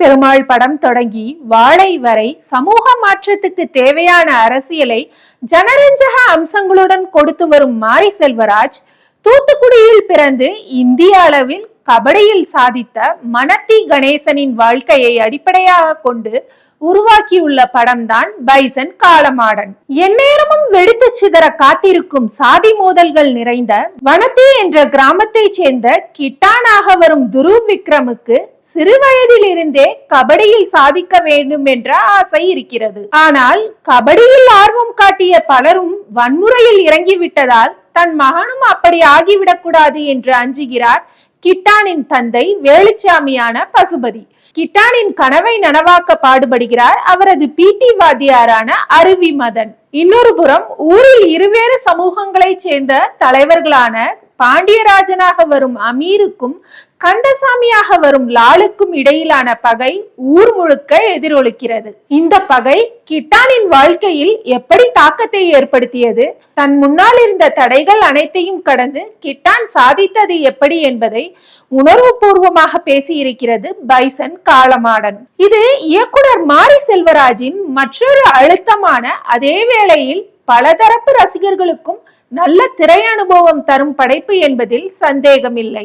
பெருமாள் படம் தொடங்கி வாழை வரை சமூக மாற்றத்துக்கு தேவையான அரசியலை ஜனரஞ்சக அம்சங்களுடன் கொடுத்து வரும் மாரி செல்வராஜ் தூத்துக்குடியில் பிறந்து இந்திய அளவில் கபடியில் சாதித்த மனத்தி கணேசனின் வாழ்க்கையை அடிப்படையாக கொண்டு உருவாக்கியுள்ள படம்தான் பைசன் காளமாடன். எந்நேரமும் வெடித்து சிதற காத்திருக்கும் சாதி மோதல்கள் நிறைந்த வனத்தி என்ற கிராமத்தை சேர்ந்த கிட்டானாக வரும் துருவ் விக்ரமுக்கு சிறு வயதில் இருந்தே கபடியில் சாதிக்க வேண்டும் என்ற ஆசை இருக்கிறது. ஆனால் கபடியில் ஆர்வம் காட்டிய பலரும் வன்முறையில் இறங்கிவிட்டதால் தன் மகனும் அப்படி ஆகிவிடக் கூடாது என்று அஞ்சுகிறார் கிட்டானின் தந்தை வேலுச்சாமியான பசுபதி. கிட்டானின் கனவை நனவாக்க பாடுபடுகிறார் அவரது பிடி வாத்தியாரான அருவி மதன். இன்னொரு புறம் ஊரில் இருவேறு சமூகங்களை சேர்ந்த தலைவர்களான பாண்டியராஜனாக வரும் அமீருக்கும் கந்தசாமியாக வரும் லாலுக்கும் இடையிலான பகை ஊர் முழுக்க எதிரொலிக்கிறது. இந்த பகை கிட்டானின் வாழ்க்கையில் எப்படி தாக்கத்தை ஏற்படுத்தியது, தன் முன்னால் இருந்த தடைகள் அனைத்தையும் கடந்து கிட்டான் சாதித்தது எப்படி என்பதை உணர்வு பூர்வமாக பேசியிருக்கிறது பைசன் காளமாடன். இது இயக்குனர் மாரி செல்வராஜின் மற்றொரு அழுத்தமான, அதே வேளையில் பலதரப்பு ரசிகர்களுக்கும் நல்ல திரை அனுபவம் தரும் படைப்பு என்பதில் சந்தேகமில்லை.